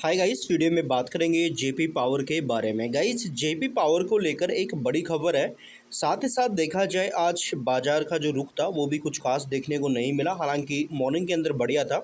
Hi guys, video में बात करेंगे जेपी पावर के बारे में। गाइस, जेपी पावर को लेकर एक बड़ी खबर है। साथ ही साथ देखा जाए आज बाजार का जो रुख था वो भी कुछ खास देखने को नहीं मिला। हालांकि मॉर्निंग के अंदर बढ़िया था,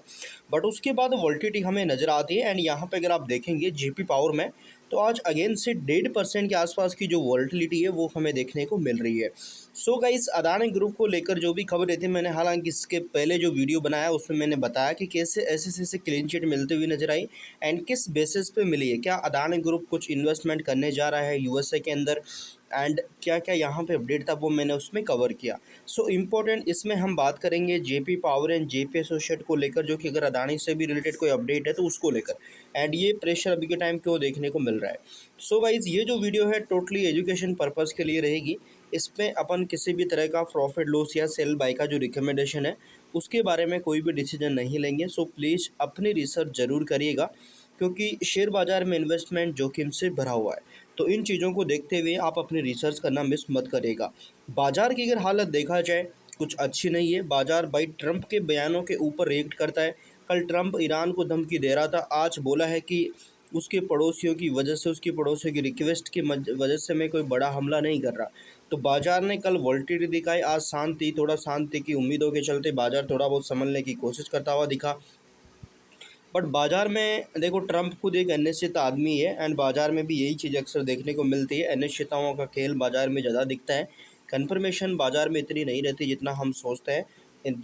बट उसके बाद वोल्टिलिटी हमें नज़र आती है। एंड यहाँ पे अगर आप देखेंगे जेपी पावर में, तो आज अगेन से 1.5% के आसपास की जो वोल्टिलिटी है वो हमें देखने को मिल रही है। सो गाइस, अदानी ग्रुप को लेकर जो भी खबरें थी, मैंने हालांकि इसके पहले जो वीडियो बनाया उसमें मैंने बताया कि कैसे ऐसे क्लीन चिट मिलती हुई नजर आई एंड किस बेसिस पे मिली है। क्या अदानी ग्रुप कुछ इन्वेस्टमेंट करने जा रहा है यूएसए के अंदर, एंड क्या क्या यहाँ पे अपडेट था वो मैंने उसमें कवर किया। सो इम्पोर्टेंट इसमें हम बात करेंगे JP power and JP associate को लेकर, जो कि अगर अदानी से भी रिलेटेड कोई अपडेट है तो उसको लेकर, एंड ये प्रेशर अभी के टाइम क्यों देखने को मिल रहा है। सो गाइज, ये जो वीडियो है टोटली एजुकेशन पर्पज़ के लिए रहेगी। इसमें अपन किसी भी तरह का प्रॉफिट लॉस या सेल बाय का जो रिकमेंडेशन है उसके बारे में कोई भी डिसीजन नहीं लेंगे। सो प्लीज़ अपनी रिसर्च ज़रूर करिएगा, क्योंकि शेयर बाज़ार में इन्वेस्टमेंट जोखिम से भरा हुआ है। तो इन चीज़ों को देखते हुए आप अपनी रिसर्च करना मिस मत करिएगा। बाज़ार की अगर हालत देखा जाए, कुछ अच्छी नहीं है। बाज़ार भाई ट्रंप के बयानों के ऊपर रिएक्ट करता है। कल ट्रंप ईरान को धमकी दे रहा था, आज बोला है कि उसके पड़ोसियों की वजह से, उसकी पड़ोसियों की रिक्वेस्ट की वजह से मैं कोई बड़ा हमला नहीं कर रहा। तो बाज़ार ने कल वोल्टिलिटी दिखाई, आज शांति, थोड़ा शांति की उम्मीदों के चलते बाज़ार थोड़ा बहुत संभलने की कोशिश करता हुआ दिखा। बट बाज़ार में देखो, ट्रंप खुद एक अनिश्चित आदमी है एंड बाज़ार में भी यही चीज़ अक्सर देखने को मिलती है। अनिश्चितताओं का खेल बाज़ार में ज़्यादा दिखता है। कन्फर्मेशन बाज़ार में इतनी नहीं रहती जितना हम सोचते हैं।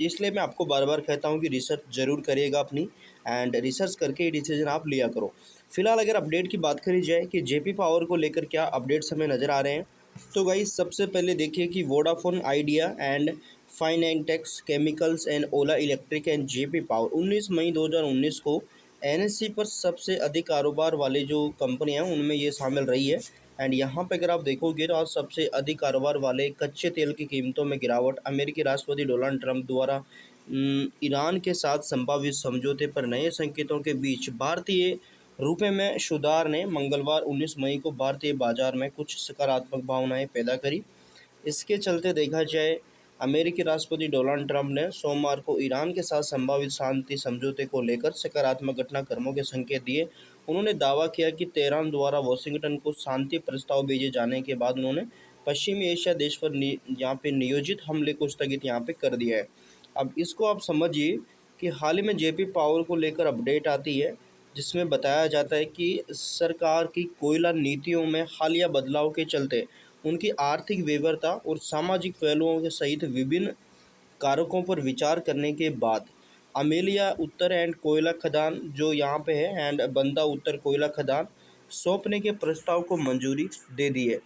इसलिए मैं आपको बार बार कहता हूँ कि रिसर्च ज़रूर करिएगा अपनी, एंड रिसर्च करके ही डिसीजन आप लिया करो। फिलहाल अगर अपडेट की बात करी जाए कि जेपी पावर को लेकर क्या अपडेट्स हमें नज़र आ रहे हैं, तो गाइस सबसे पहले देखिए कि Vodafone Idea and Fineotex chemicals and Ola electric and JP power 19 मई 2019 को एनएससी पर सबसे अधिक कारोबार वाले जो कंपनी हैं उनमें ये शामिल रही है। एंड यहाँ पे अगर आप देखोगे तो आज सबसे अधिक कारोबार वाले कच्चे तेल की कीमतों में गिरावट, अमेरिकी राष्ट्रपति डोनाल्ड ट्रंप द्वारा ईरान के साथ संभावित समझौते पर नए संकेतों के बीच भारतीय रुपए में सुधार ने मंगलवार 19 मई को भारतीय बाजार में कुछ सकारात्मक भावनाएं पैदा करी। इसके चलते देखा जाए, अमेरिकी राष्ट्रपति डोनाल्ड ट्रंप ने सोमवार को ईरान के साथ संभावित शांति समझौते को लेकर सकारात्मक घटनाक्रमों के संकेत दिए। उन्होंने दावा किया कि तेहरान द्वारा वाशिंगटन को शांति प्रस्ताव भेजे जाने के बाद उन्होंने पश्चिमी एशिया देश पर यहाँ पे नियोजित हमले को स्थगित यहाँ पे कर दिया है। अब इसको आप समझिए कि हाल ही में जेपी पावर को लेकर अपडेट आती है, जिसमें बताया जाता है कि सरकार की कोयला नीतियों में हालिया बदलाव के चलते उनकी आर्थिक विविधता और सामाजिक पहलुओं के सहित विभिन्न कारकों पर विचार करने के बाद अमेलिया उत्तर एंड कोयला खदान जो यहाँ पे है एंड बंदा उत्तर कोयला खदान सौंपने के प्रस्ताव को मंजूरी दे दी है,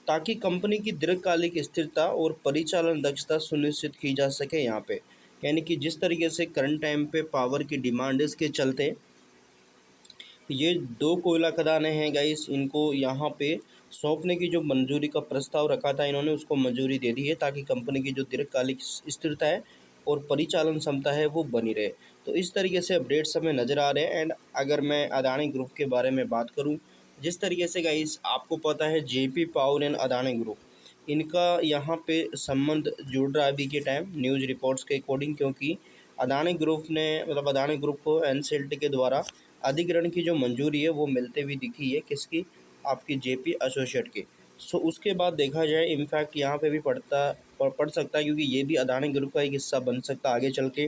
ताकि कंपनी की दीर्घकालिक स्थिरता और परिचालन दक्षता सुनिश्चित की जा सके। यहाँ पे यानी कि जिस तरीके से करंट टाइम पे पावर की डिमांड के चलते ये दो कोयला खदानें हैं गाइस, इनको यहाँ पे सौंपने की जो मंजूरी का प्रस्ताव रखा था इन्होंने उसको मंजूरी दे दी है, ताकि कंपनी की जो दीर्घकालिक स्थिरता है और परिचालन क्षमता है वो बनी रहे। तो इस तरीके से अपडेट्स हमें नज़र आ रहे हैं। एंड अगर मैं अदानी ग्रुप के बारे में बात करूँ, जिस तरीके से गाइस आपको पता है JP power and Adani group इनका यहाँ पे संबंध जुड़ रहा है अभी के टाइम न्यूज़ रिपोर्ट्स के अकॉर्डिंग, क्योंकि अदानी ग्रुप ने अदानी ग्रुप को एनसीएलटी के द्वारा अधिग्रहण की जो मंजूरी है वो मिलते हुई दिखी है, किसकी, आपकी जेपी एसोसिएट की। सो उसके बाद देखा जाए, इनफैक्ट यहाँ पे भी पढ़ सकता है, क्योंकि ये भी अदानी ग्रुप का एक हिस्सा बन सकता है आगे चल के।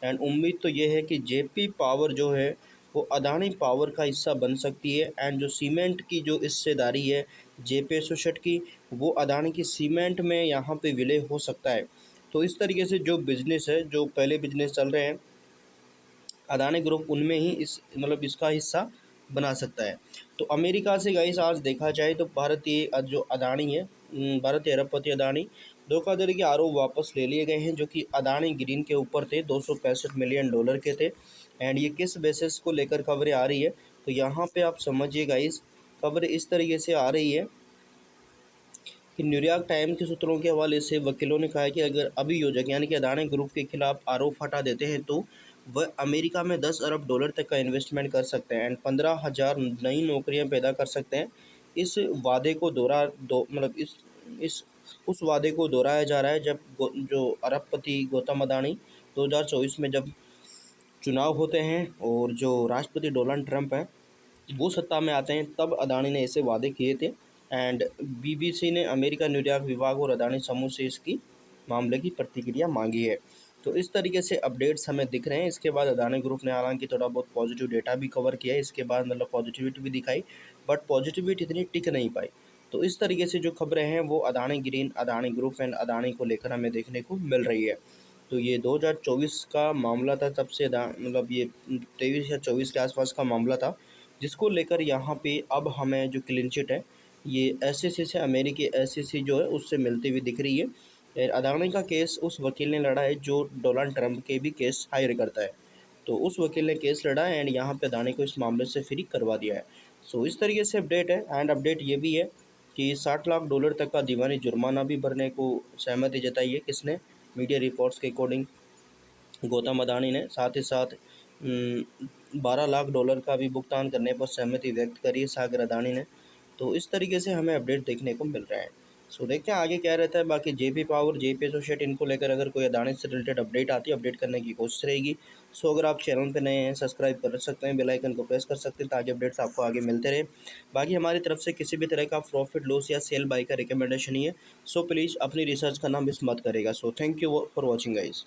एंड उम्मीद तो ये है कि जेपी पावर जो है वो अदानी पावर का हिस्सा बन सकती है। एंड जो सीमेंट की जो हिस्सेदारी है जेपी एसोसिएट की, वो अदानी की सीमेंट में यहाँ पे विलय हो सकता है। तो इस तरीके से जो बिज़नेस है, जो पहले बिजनेस चल रहे हैं अदानी ग्रुप, उनमें ही इस इसका हिस्सा बना सकता है। तो अमेरिका से गाइस आज देखा जाए तो भारतीय जो अदानी है, भारतीय अरबपति अदानी, धोखाधड़ी के आरोप वापस ले लिए गए हैं, जो कि अदानी ग्रीन के ऊपर थे, $265 मिलियन के थे। एंड ये किस बेसिस को लेकर खबरें आ रही है, तो यहाँ पे आप समझिए गाइस, खबरें इस तरीके से आ रही है कि न्यूयॉर्क टाइम्स के सूत्रों के हवाले से वकीलों ने कहा है कि अगर अभियोजक यानी कि अदानी ग्रुप के खिलाफ आरोप हटा देते हैं तो वह अमेरिका में $10 अरब तक का इन्वेस्टमेंट कर सकते हैं एंड 15,000 नई नौकरियां पैदा कर सकते हैं। इस वादे को दोहरा दो इस उस वादे को दोहराया जा रहा है जब जो अरबपति गौतम अदानी 2024 में जब चुनाव होते हैं और जो राष्ट्रपति डोनाल्ड ट्रंप हैं वो सत्ता में आते हैं तब अदानी ने ऐसे वादे किए थे। एंड बीबीसी ने अमेरिका न्यूयॉर्क विभाग और अदानी समूह से इसकी मामले की प्रतिक्रिया मांगी है। तो इस तरीके से अपडेट्स हमें दिख रहे हैं। इसके बाद अदानी ग्रुप ने हालांकि थोड़ा बहुत पॉजिटिव डेटा भी कवर किया है, इसके बाद मतलब पॉजिटिविटी भी दिखाई, बट पॉजिटिविटी इतनी टिक नहीं पाई। तो इस तरीके से जो खबरें हैं वो Adani green, Adani group and Adani को लेकर हमें देखने को मिल रही है। तो ये 2024 का मामला था, तब से मतलब ये 23 या 24 के आसपास का मामला था, जिसको लेकर यहाँ पे अब हमें जो क्लीन चिट है ये एसईसी से, अमेरिकी एसईसी जो है उससे मिलती हुई दिख रही है। अदानी का केस उस वकील ने लड़ा है जो डोनाल्ड ट्रंप के भी केस हायर करता है। तो उस वकील ने केस लड़ा है एंड यहाँ पे अदानी को इस मामले से फ्री करवा दिया है। सो इस तरीके से अपडेट है। एंड अपडेट ये भी है कि $60 लाख तक का दीवानी जुर्माना भी भरने को सहमति जताई है। किसने? मीडिया रिपोर्ट्स के अकॉर्डिंग गौतम अदानी ने। साथ ही साथ $12 लाख का भी भुगतान करने पर सहमति व्यक्त करी है सागर अदानी ने। तो इस तरीके से हमें अपडेट देखने को मिल रहा है। सो देखते हैं आगे क्या रहता है। बाकी जेपी पावर, जेपी एसोसिएट, इनको लेकर अगर कोई अदानी से रिलेटेड अपडेट आती है, अपडेट करने की कोशिश रहेगी। सो अगर आप चैनल पे नए हैं, सब्सक्राइब कर सकते हैं, बेल आइकन को प्रेस कर सकते हैं ताकि अपडेट्स आपको आगे मिलते रहे। बाकी हमारी तरफ से किसी भी तरह का प्रॉफिट लॉस या सेल बाई का रिकमेंडेशन नहीं है। सो प्लीज़ अपनी रिसर्च करना मिस मत करेगा। So thank you for watching guys.